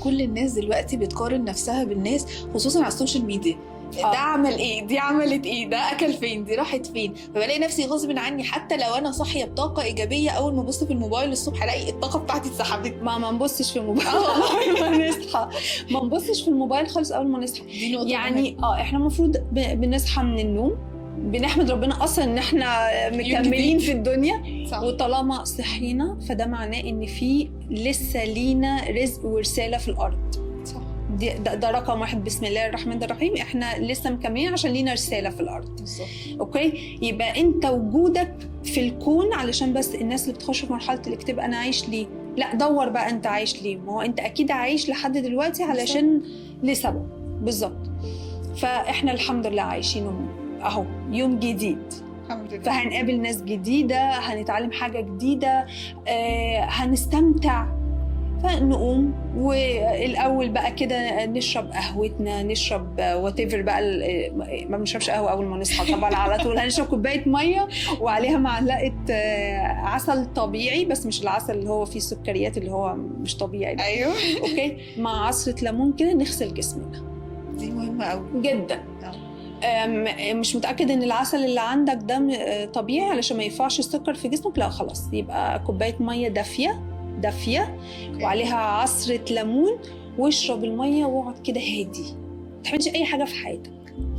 كل الناس دلوقتي بتقارن نفسها بالناس، خصوصا على السوشيال ميديا. ده عمل ايه، دي عملت ايه، ده اكل فين، دي راحت فين. فبلاقي نفسي غصب عني حتى لو انا صاحيه بطاقه ايجابيه، اول ما ابص في الموبايل الصبح الاقي الطاقه بتاعتي اتسحبت. ما نبصش في الموبايل اول ما نصحى، ما نبصش في الموبايل خالص اول ما نصحى. دي نقطه يعني احنا المفروض بنصحى من النوم بنحمد ربنا اصلا ان احنا مكملين في الدنيا، صح. وطالما صحينا فده معناه ان في لسه لينا رزق ورساله في الارض. صح. ده رقم واحد. بسم الله الرحمن الرحيم، احنا لسه مكملين عشان لينا رساله في الارض. بالظبط. اوكي، يبقى انت وجودك في الكون علشان بس الناس اللي بتخش في مرحله الاكتئاب انا عايش ليه، لا دور بقى انت عايش ليه. ما هو انت اكيد عايش لحد دلوقتي علشان لسبب. بالظبط. فاحنا الحمد لله عايشين اهو يوم جديد، الحمد لله. فهنقابل ناس جديده، هنتعلم حاجه جديده، هنستمتع. فنقوم والاول بقى كده نشرب قهوتنا، نشرب واتيفر بقى. ما بنشربش قهوه اول ما نصحى طبعا، على طول هنشرب كوبايه ميه وعليها معلقه عسل طبيعي، بس مش العسل اللي هو فيه سكريات اللي هو مش طبيعي ده. ايوه. اوكي، مع عصره ليمون كده نغسل جسمنا. دي مهمه قوي جدا. مش متأكد ان العسل اللي عندك ده طبيعي علشان ما ينفعش السكر في جسمك، لا خلاص يبقى كوباية مية دافية وعليها عصرة ليمون، واشرب المية واقعد كده هادي، ما تعملش اي حاجة في حياتك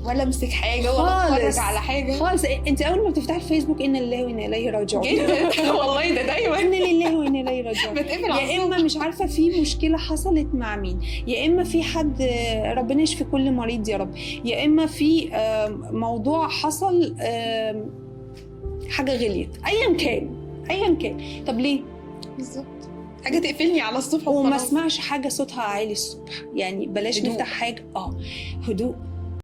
ولا امسك حاجه ولا اتفرج على حاجه خالص. انت اول ما بتفتحي الفيسبوك انا لله وانا اليه راجعون جدا والله ده دايما انا لله وانا اليه راجعون. يا اما مش عارفه في مشكله حصلت مع مين، يا اما في حد ربنا يشفي كل مريض يا رب، يا اما في موضوع حصل، حاجه غليت، ايا كان. طب ليه؟ بالظبط. حاجه تقفلني على الصبح وما اسمعش حاجه صوتها عالي الصبح، يعني بلاش هدوء. نفتح حاجه هدوء.